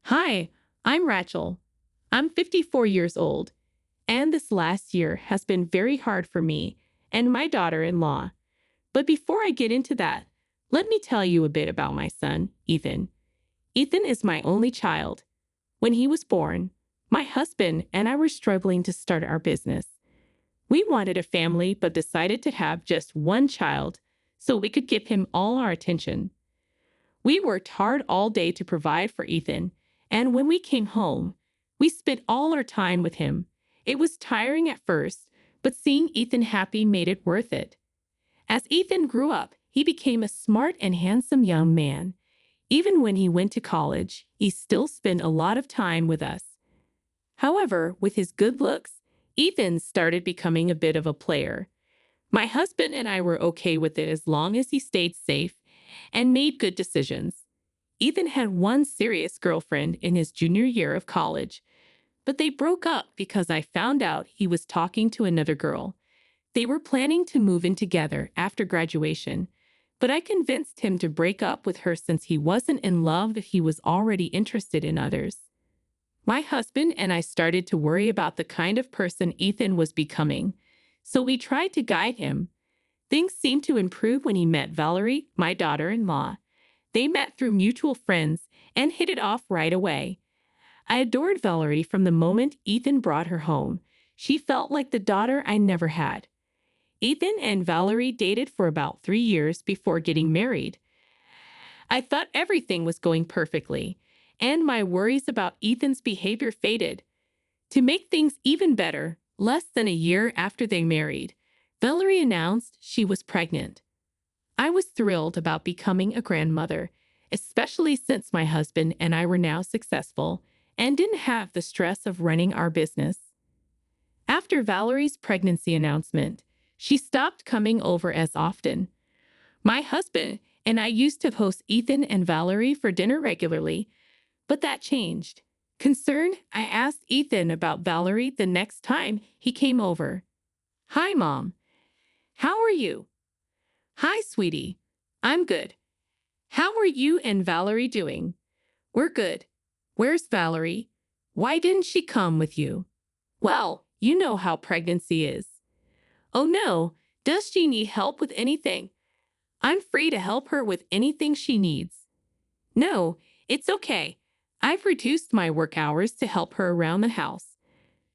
Hi, I'm Rachel. I'm 54 years old, and this last year has been very hard for me and my daughter-in-law. But before I get into that, let me tell you a bit about my son, Ethan. Ethan is my only child. When he was born, my husband and I were struggling to start our business. We wanted a family but decided to have just one child so we could give him all our attention. We worked hard all day to provide for Ethan, and when we came home, we spent all our time with him. It was tiring at first, but seeing Ethan happy made it worth it. As Ethan grew up, he became a smart and handsome young man. Even when he went to college, he still spent a lot of time with us. However, with his good looks, Ethan started becoming a bit of a player. My husband and I were okay with it as long as he stayed safe and made good decisions. Ethan had one serious girlfriend in his junior year of college, but they broke up because I found out he was talking to another girl. They were planning to move in together after graduation, but I convinced him to break up with her since he wasn't in love if he was already interested in others. My husband and I started to worry about the kind of person Ethan was becoming, so we tried to guide him. Things seemed to improve when he met Valerie, my daughter-in-law. They met through mutual friends and hit it off right away. I adored Valerie from the moment Ethan brought her home. She felt like the daughter I never had. Ethan and Valerie dated for about 3 years before getting married. I thought everything was going perfectly, and my worries about Ethan's behavior faded. To make things even better, less than a year after they married, Valerie announced she was pregnant. I was thrilled about becoming a grandmother, especially since my husband and I were now successful and didn't have the stress of running our business. After Valerie's pregnancy announcement, she stopped coming over as often. My husband and I used to host Ethan and Valerie for dinner regularly, but that changed. Concerned, I asked Ethan about Valerie the next time he came over. "Hi, Mom. How are you?" "Hi, sweetie. I'm good. How are you and Valerie doing?" "We're good." "Where's Valerie? Why didn't she come with you?" "Well, you know how pregnancy is." "Oh no, does she need help with anything?" "I'm free to help her with anything she needs." "No, it's okay. I've reduced my work hours to help her around the house."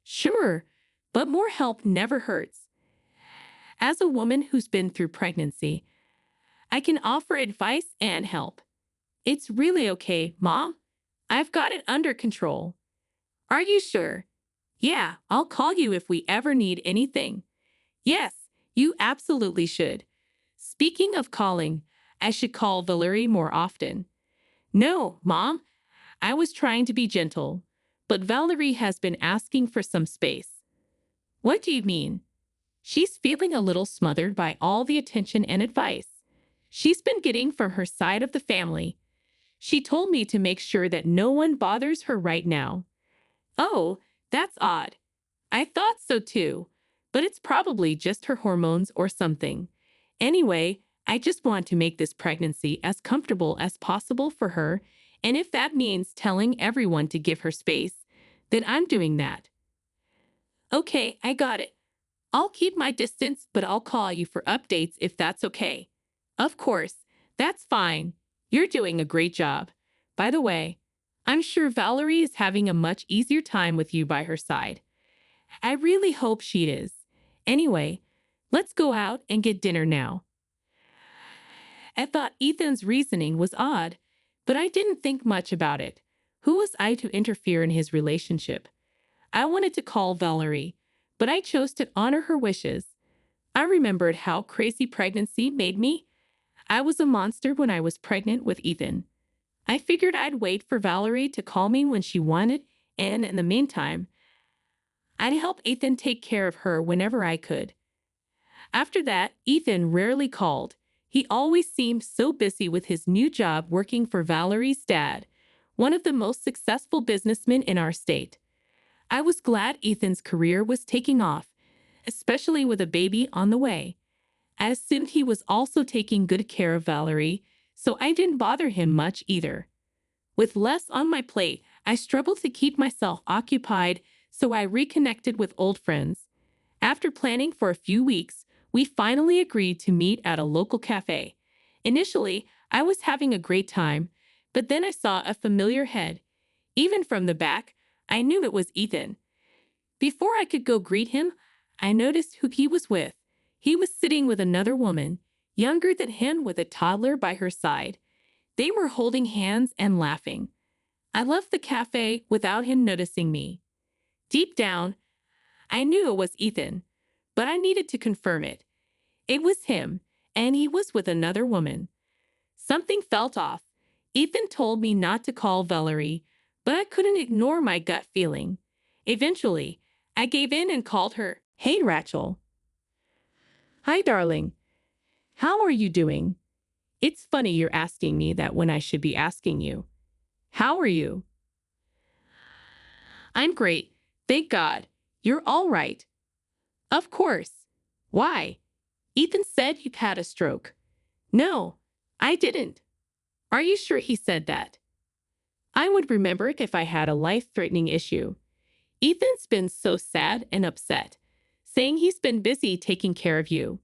"Sure, but more help never hurts." As a woman who's been through pregnancy, I can offer advice and help. "It's really okay, Mom. I've got it under control." "Are you sure?" "Yeah, I'll call you if we ever need anything." "Yes, you absolutely should." Speaking of calling, I should call Valerie more often. "No, Mom, I was trying to be gentle, but Valerie has been asking for some space." "What do you mean?" "She's feeling a little smothered by all the attention and advice she's been getting from her side of the family. She told me to make sure that no one bothers her right now." "Oh, that's odd." "I thought so too, but it's probably just her hormones or something. Anyway, I just want to make this pregnancy as comfortable as possible for her, and if that means telling everyone to give her space, then I'm doing that." "Okay, I got it. I'll keep my distance, but I'll call you for updates if that's okay." "Of course, that's fine. You're doing a great job. By the way, I'm sure Valerie is having a much easier time with you by her side." "I really hope she is. Anyway, let's go out and get dinner now." I thought Ethan's reasoning was odd, but I didn't think much about it. Who was I to interfere in his relationship? I wanted to call Valerie, but I chose to honor her wishes. I remembered how crazy pregnancy made me. I was a monster when I was pregnant with Ethan. I figured I'd wait for Valerie to call me when she wanted, and in the meantime, I'd help Ethan take care of her whenever I could. After that, Ethan rarely called. He always seemed so busy with his new job working for Valerie's dad, one of the most successful businessmen in our state. I was glad Ethan's career was taking off, especially with a baby on the way. I assumed he was also taking good care of Valerie, so I didn't bother him much either. With less on my plate, I struggled to keep myself occupied, so I reconnected with old friends. After planning for a few weeks, we finally agreed to meet at a local cafe. Initially, I was having a great time, but then I saw a familiar head. Even from the back, I knew it was Ethan. Before I could go greet him, I noticed who he was with. He was sitting with another woman, younger than him, with a toddler by her side. They were holding hands and laughing. I left the cafe without him noticing me. Deep down, I knew it was Ethan, but I needed to confirm it. It was him, and he was with another woman. Something felt off. Ethan told me not to call Valerie, but I couldn't ignore my gut feeling. Eventually, I gave in and called her. Hey, Rachel. Hi, darling. How are you doing? It's funny you're asking me that when I should be asking you. How are you? I'm great. Thank God. You're all right. Of course. Why? Ethan said you'd had a stroke. No, I didn't. Are you sure he said that? I would remember it if I had a life-threatening issue. Ethan's been so sad and upset, saying he's been busy taking care of you.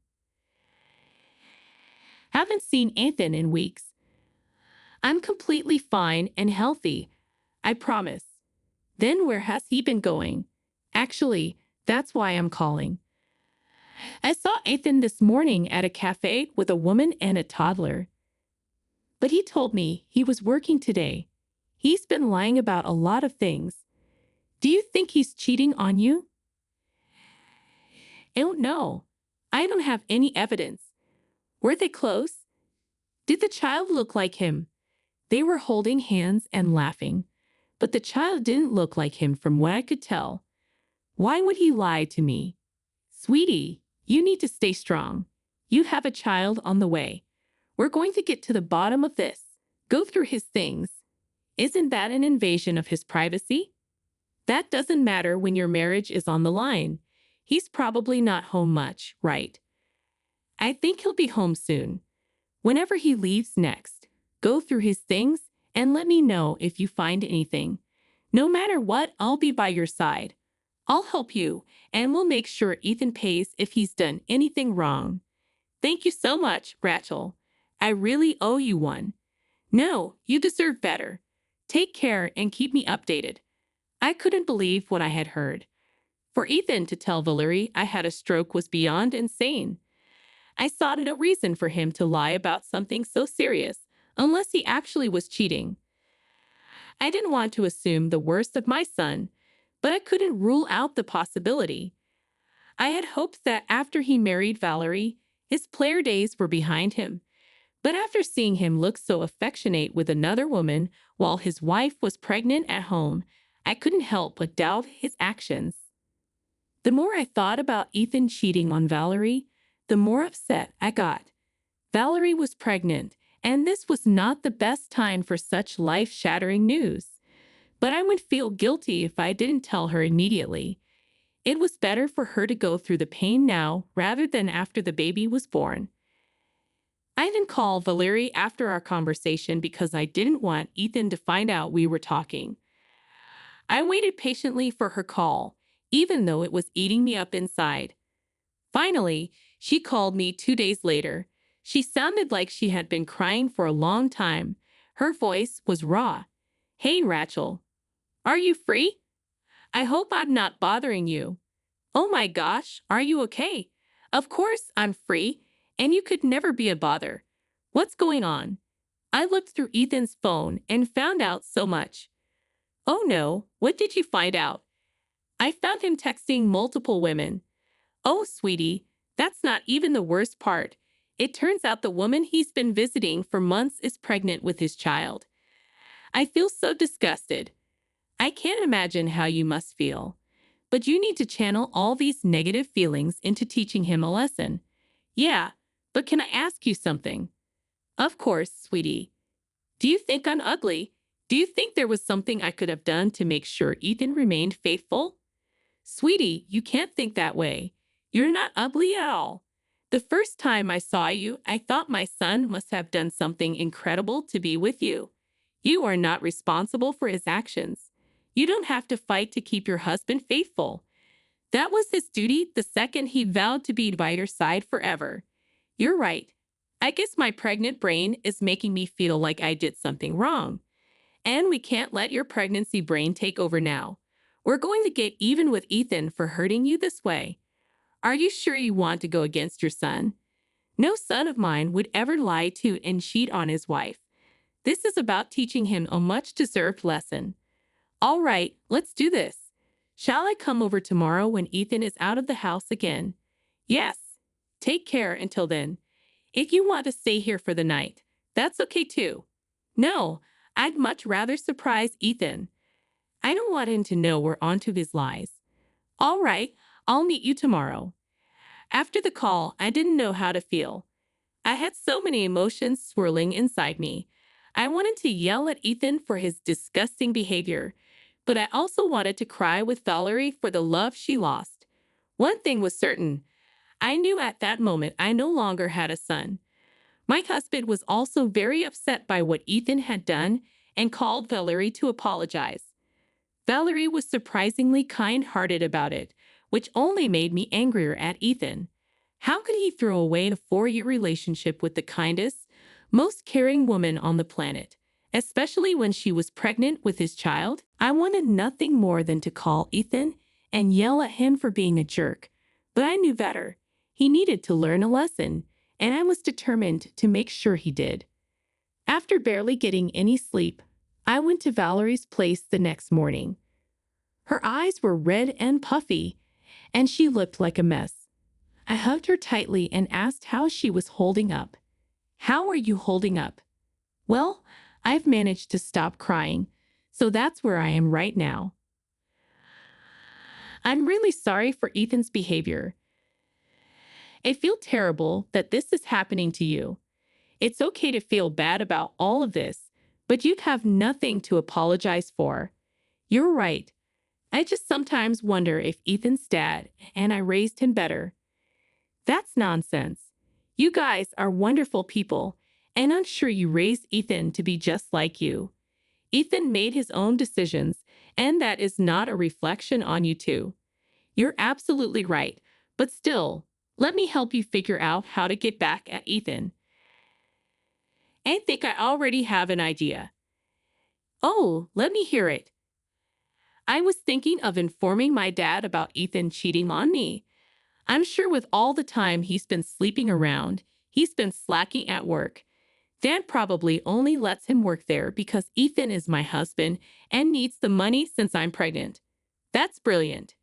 Haven't seen Ethan in weeks. I'm completely fine and healthy, I promise. Then where has he been going? Actually, that's why I'm calling. I saw Ethan this morning at a cafe with a woman and a toddler. But he told me he was working today. He's been lying about a lot of things. Do you think he's cheating on you? I don't know. I don't have any evidence. Were they close? Did the child look like him? They were holding hands and laughing, but the child didn't look like him from what I could tell. Why would he lie to me? Sweetie, you need to stay strong. You have a child on the way. We're going to get to the bottom of this. Go through his things. Isn't that an invasion of his privacy? That doesn't matter when your marriage is on the line. He's probably not home much, right? I think he'll be home soon. Whenever he leaves next, go through his things and let me know if you find anything. No matter what, I'll be by your side. I'll help you, and we'll make sure Ethan pays if he's done anything wrong. Thank you so much, Rachel. I really owe you one. No, you deserve better. Take care and keep me updated. I couldn't believe what I had heard. For Ethan to tell Valerie I had a stroke was beyond insane. I saw no reason for him to lie about something so serious, unless he actually was cheating. I didn't want to assume the worst of my son, but I couldn't rule out the possibility. I had hoped that after he married Valerie, his player days were behind him. But after seeing him look so affectionate with another woman while his wife was pregnant at home, I couldn't help but doubt his actions. The more I thought about Ethan cheating on Valerie, the more upset I got. Valerie was pregnant, and this was not the best time for such life-shattering news. But I would feel guilty if I didn't tell her immediately. It was better for her to go through the pain now rather than after the baby was born. I didn't call Valerie after our conversation because I didn't want Ethan to find out we were talking. I waited patiently for her call, even though it was eating me up inside. Finally, she called me 2 days later. She sounded like she had been crying for a long time. Her voice was raw. Hey, Rachel. Are you free? I hope I'm not bothering you. Oh my gosh, are you okay? Of course I'm free, and you could never be a bother. What's going on? I looked through Ethan's phone and found out so much. Oh no, what did you find out? I found him texting multiple women. Oh, sweetie, that's not even the worst part. It turns out the woman he's been visiting for months is pregnant with his child. I feel so disgusted. I can't imagine how you must feel. But you need to channel all these negative feelings into teaching him a lesson. Yeah, but can I ask you something? Of course, sweetie. Do you think I'm ugly? Do you think there was something I could have done to make sure Ethan remained faithful? Sweetie, you can't think that way. You're not ugly at all. The first time I saw you, I thought my son must have done something incredible to be with you. You are not responsible for his actions. You don't have to fight to keep your husband faithful. That was his duty the second he vowed to be by your side forever. You're right. I guess my pregnant brain is making me feel like I did something wrong. And we can't let your pregnancy brain take over now. We're going to get even with Ethan for hurting you this way. Are you sure you want to go against your son? No son of mine would ever lie to and cheat on his wife. This is about teaching him a much-deserved lesson. All right, let's do this. Shall I come over tomorrow when Ethan is out of the house again? Yes. Take care until then. If you want to stay here for the night, that's okay too. No, I'd much rather surprise Ethan. I don't want him to know we're onto his lies. All right, I'll meet you tomorrow. After the call, I didn't know how to feel. I had so many emotions swirling inside me. I wanted to yell at Ethan for his disgusting behavior, but I also wanted to cry with Valerie for the love she lost. One thing was certain. I knew at that moment I no longer had a son. My husband was also very upset by what Ethan had done and called Valerie to apologize. Valerie was surprisingly kind-hearted about it, which only made me angrier at Ethan. How could he throw away a 4-year relationship with the kindest, most caring woman on the planet, especially when she was pregnant with his child? I wanted nothing more than to call Ethan and yell at him for being a jerk, but I knew better. He needed to learn a lesson, and I was determined to make sure he did. After barely getting any sleep, I went to Valerie's place the next morning. Her eyes were red and puffy, and she looked like a mess. I hugged her tightly and asked how she was holding up. How are you holding up? Well, I've managed to stop crying, so that's where I am right now. I'm really sorry for Ethan's behavior. I feel terrible that this is happening to you. It's okay to feel bad about all of this, but you have nothing to apologize for. You're right. I just sometimes wonder if Ethan's dad and I raised him better. That's nonsense. You guys are wonderful people, and I'm sure you raised Ethan to be just like you. Ethan made his own decisions, and that is not a reflection on you two. You're absolutely right, but still, let me help you figure out how to get back at Ethan. I think I already have an idea. Oh, let me hear it. I was thinking of informing my dad about Ethan cheating on me. I'm sure with all the time he's been sleeping around, he's been slacking at work. Dad probably only lets him work there because Ethan is my husband and needs the money since I'm pregnant. That's brilliant.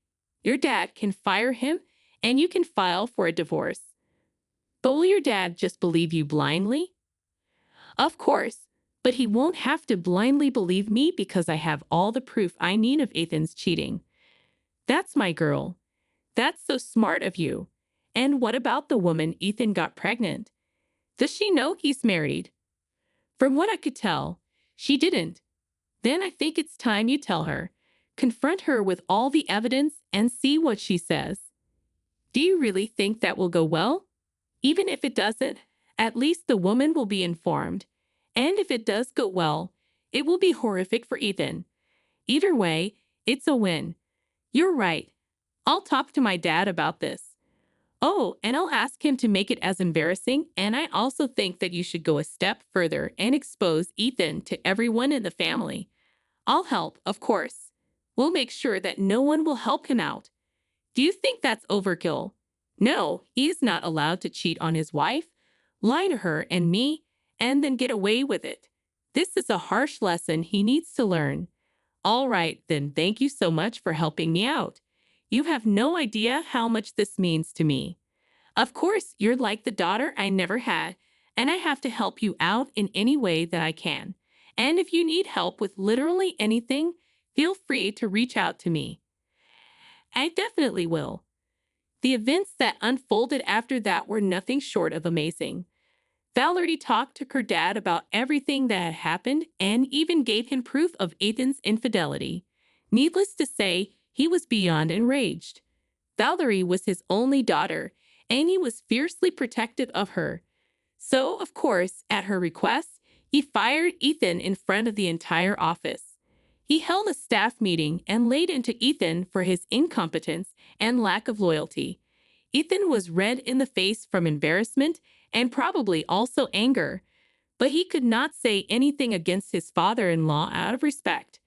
Your dad can fire him and you can file for a divorce. But will your dad just believe you blindly? Of course, but he won't have to blindly believe me because I have all the proof I need of Ethan's cheating. That's my girl. That's so smart of you. And what about the woman Ethan got pregnant? Does she know he's married? From what I could tell, she didn't. Then I think it's time you tell her. Confront her with all the evidence and see what she says. Do you really think that will go well? Even if it doesn't, at least the woman will be informed. And if it does go well, it will be horrific for Ethan. Either way, it's a win. You're right. I'll talk to my dad about this. Oh, and I'll ask him to make it as embarrassing, and I also think that you should go a step further and expose Ethan to everyone in the family. I'll help, of course. We'll make sure that no one will help him out. Do you think that's overkill? No, he is not allowed to cheat on his wife, lie to her and me, and then get away with it. This is a harsh lesson he needs to learn. All right, then thank you so much for helping me out. You have no idea how much this means to me. Of course, you're like the daughter I never had, and I have to help you out in any way that I can. And if you need help with literally anything, feel free to reach out to me. I definitely will. The events that unfolded after that were nothing short of amazing. Valerie talked to her dad about everything that had happened and even gave him proof of Ethan's infidelity. Needless to say, he was beyond enraged. Valerie was his only daughter, and he was fiercely protective of her. So, of course, at her request, he fired Ethan in front of the entire office. He held a staff meeting and laid into Ethan for his incompetence and lack of loyalty. Ethan was red in the face from embarrassment and probably also anger, but he could not say anything against his father-in-law out of respect.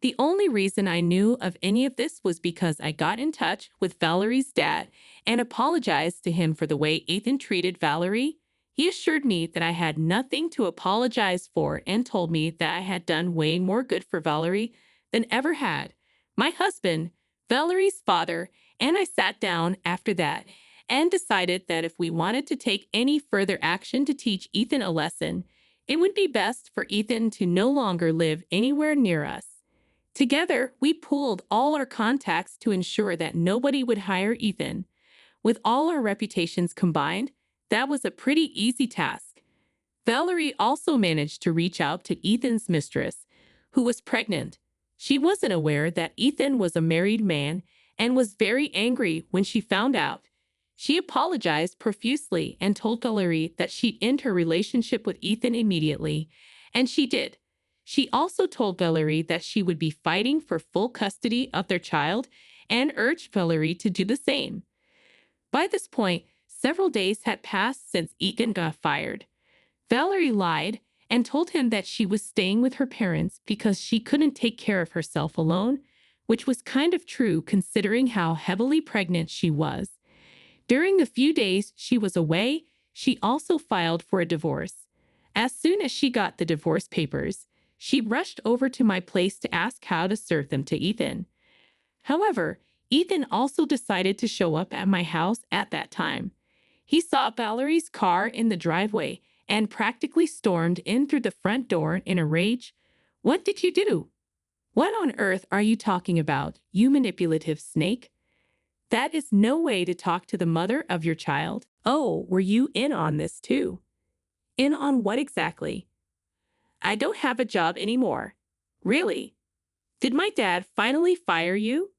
The only reason I knew of any of this was because I got in touch with Valerie's dad and apologized to him for the way Ethan treated Valerie. He assured me that I had nothing to apologize for and told me that I had done way more good for Valerie than ever had my husband, Valerie's father, and I sat down after that and decided that if we wanted to take any further action to teach Ethan a lesson, it would be best for Ethan to no longer live anywhere near us. Together, we pooled all our contacts to ensure that nobody would hire Ethan. With all our reputations combined, that was a pretty easy task. Valerie also managed to reach out to Ethan's mistress, who was pregnant. She wasn't aware that Ethan was a married man and was very angry when she found out. She apologized profusely and told Valerie that she'd end her relationship with Ethan immediately, and she did. She also told Valerie that she would be fighting for full custody of their child and urged Valerie to do the same. By this point, several days had passed since Ethan got fired. Valerie lied and told him that she was staying with her parents because she couldn't take care of herself alone, which was kind of true considering how heavily pregnant she was. During the few days she was away, she also filed for a divorce. As soon as she got the divorce papers, she rushed over to my place to ask how to serve them to Ethan. However, Ethan also decided to show up at my house at that time. He saw Valerie's car in the driveway and practically stormed in through the front door in a rage. "What did you do? What on earth are you talking about, you manipulative snake? That is no way to talk to the mother of your child." "Oh, were you in on this too?" "In on what exactly?" "I don't have a job anymore." "Really? Did my dad finally fire you?"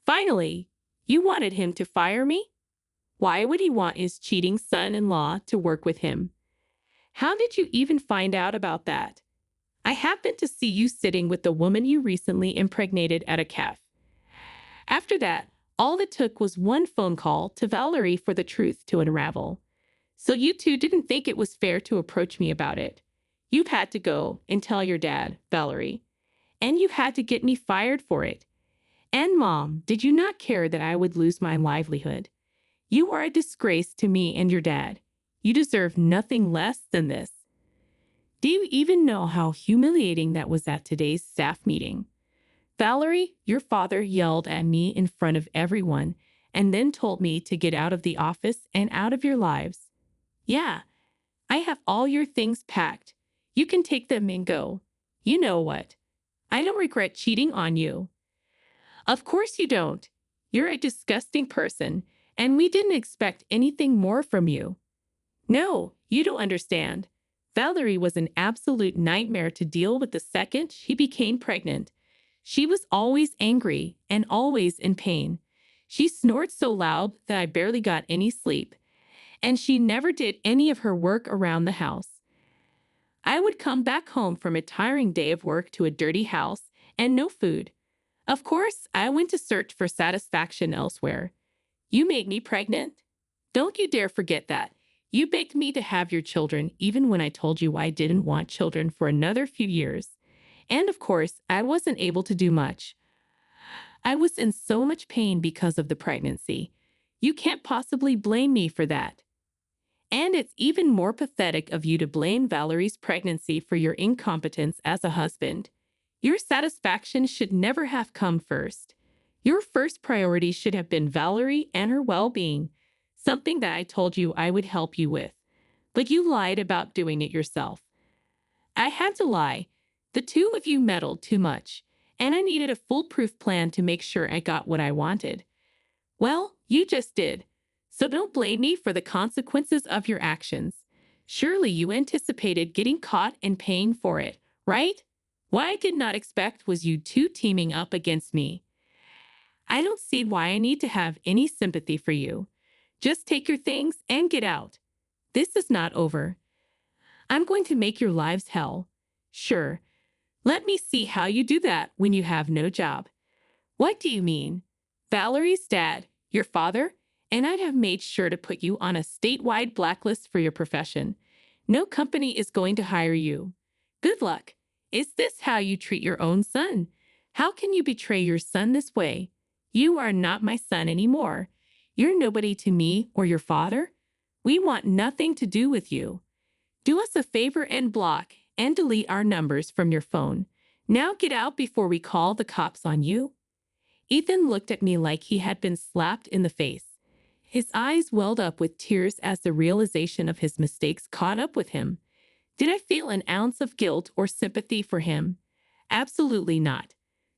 "Finally? You wanted him to fire me? Why would he want his cheating son-in-law to work with him? How did you even find out about that?" "I happened to see you sitting with the woman you recently impregnated at a cafe." After that, all it took was one phone call to Valerie for the truth to unravel. "So you two didn't think it was fair to approach me about it. You've had to go and tell your dad, Valerie. And you had to get me fired for it. And Mom, did you not care that I would lose my livelihood? You are a disgrace to me and your dad. You deserve nothing less than this." Do you even know how humiliating that was at today's staff meeting? "Valerie, your father yelled at me in front of everyone and then told me to get out of the office and out of your lives. Yeah, I have all your things packed. You can take them and go. You know what? I don't regret cheating on you." "Of course you don't. You're a disgusting person, and we didn't expect anything more from you." "No, you don't understand. Valerie was an absolute nightmare to deal with the second she became pregnant. She was always angry and always in pain. She snored so loud that I barely got any sleep, and she never did any of her work around the house. I would come back home from a tiring day of work to a dirty house and no food. Of course, I went to search for satisfaction elsewhere. You made me pregnant. Don't you dare forget that. You begged me to have your children even when I told you I didn't want children for another few years. And of course, I wasn't able to do much. I was in so much pain because of the pregnancy. You can't possibly blame me for that. And it's even more pathetic of you to blame Valerie's pregnancy for your incompetence as a husband. Your satisfaction should never have come first. Your first priority should have been Valerie and her well-being, something that I told you I would help you with. But you lied about doing it yourself." "I had to lie. The two of you meddled too much, and I needed a foolproof plan to make sure I got what I wanted. Well, you just did. So don't blame me for the consequences of your actions. Surely you anticipated getting caught and paying for it, right? What I did not expect was you two teaming up against me. I don't see why I need to have any sympathy for you. Just take your things and get out. This is not over. I'm going to make your lives hell. Sure, Let me see how you do that when you have no job. What do you mean? Valerie's dad, your father, and I'd have made sure to put you on a statewide blacklist for your profession. No company is going to hire you. Good luck. Is this how you treat your own son? How can you betray your son this way? You are not my son anymore. You're nobody to me or your father. We want nothing to do with you. Do us a favor and block and delete our numbers from your phone. Now get out before we call the cops on you. Ethan looked at me like he had been slapped in the face. His eyes welled up with tears as the realization of his mistakes caught up with him. Did I feel an ounce of guilt or sympathy for him? Absolutely not.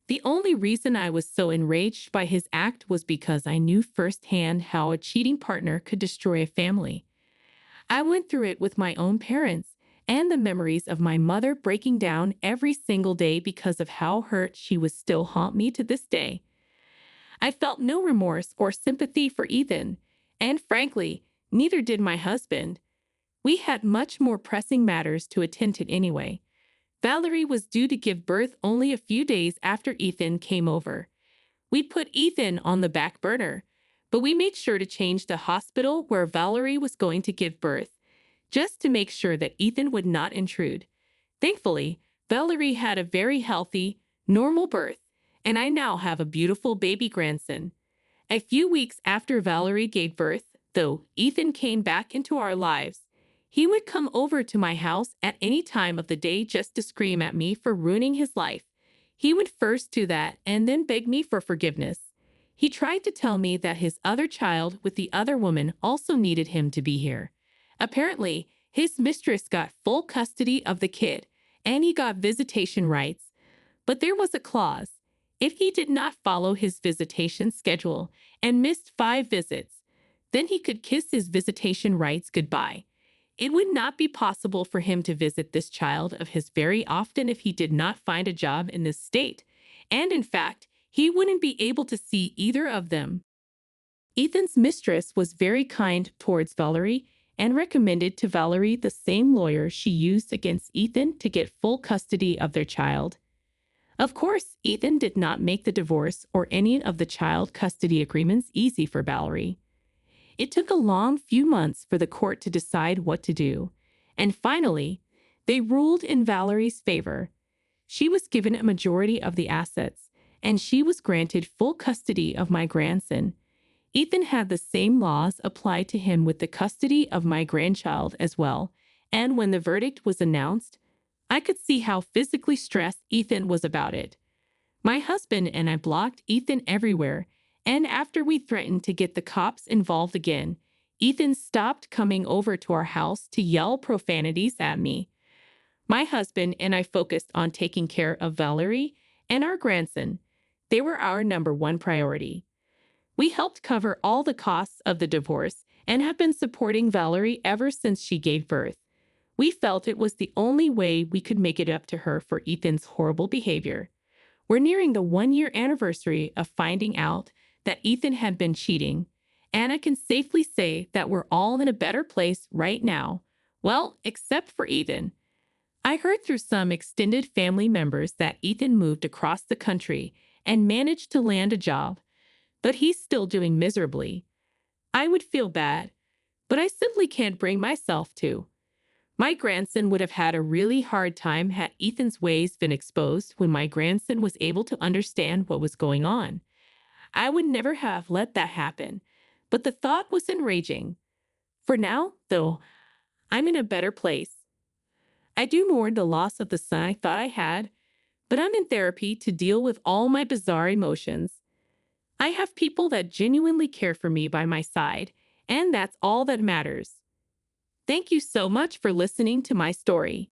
The only reason I was so enraged by his act was because I knew firsthand how a cheating partner could destroy a family. I went through it with my own parents, and the memories of my mother breaking down every single day because of how hurt she was still haunt me to this day. I felt no remorse or sympathy for Ethan, and frankly, neither did my husband. We had much more pressing matters to attend to anyway. Valerie was due to give birth only a few days after Ethan came over. We'd put Ethan on the back burner, but we made sure to change the hospital where Valerie was going to give birth, just to make sure that Ethan would not intrude. Thankfully, Valerie had a very healthy, normal birth, and I now have a beautiful baby grandson. A few weeks after Valerie gave birth, though, Ethan came back into our lives. He would come over to my house at any time of the day just to scream at me for ruining his life. He would first do that and then beg me for forgiveness. He tried to tell me that his other child with the other woman also needed him to be here. Apparently, his mistress got full custody of the kid, and he got visitation rights. But there was a clause. If he did not follow his visitation schedule and missed 5 visits, then he could kiss his visitation rights goodbye. It would not be possible for him to visit this child of his very often if he did not find a job in this state, and in fact, he wouldn't be able to see either of them. Ethan's mistress was very kind towards Valerie and recommended to Valerie the same lawyer she used against Ethan to get full custody of their child. Of course, Ethan did not make the divorce or any of the child custody agreements easy for Valerie. It took a long few months for the court to decide what to do, and finally, they ruled in Valerie's favor. She was given a majority of the assets, and she was granted full custody of my grandson. Ethan had the same laws applied to him with the custody of my grandchild as well, and when the verdict was announced, I could see how physically stressed Ethan was about it. My husband and I blocked Ethan everywhere, and after we threatened to get the cops involved again, Ethan stopped coming over to our house to yell profanities at me. My husband and I focused on taking care of Valerie and our grandson. They were our number one priority. We helped cover all the costs of the divorce and have been supporting Valerie ever since she gave birth. We felt it was the only way we could make it up to her for Ethan's horrible behavior. We're nearing the 1-year anniversary of finding out that Ethan had been cheating, and I can safely say that we're all in a better place right now. Well, except for Ethan. I heard through some extended family members that Ethan moved across the country and managed to land a job, but he's still doing miserably. I would feel bad, but I simply can't bring myself to. My grandson would have had a really hard time had Ethan's ways been exposed when my grandson was able to understand what was going on. I would never have let that happen, but the thought was enraging. For now, though, I'm in a better place. I do mourn the loss of the son I thought I had, but I'm in therapy to deal with all my bizarre emotions. I have people that genuinely care for me by my side, and that's all that matters. Thank you so much for listening to my story.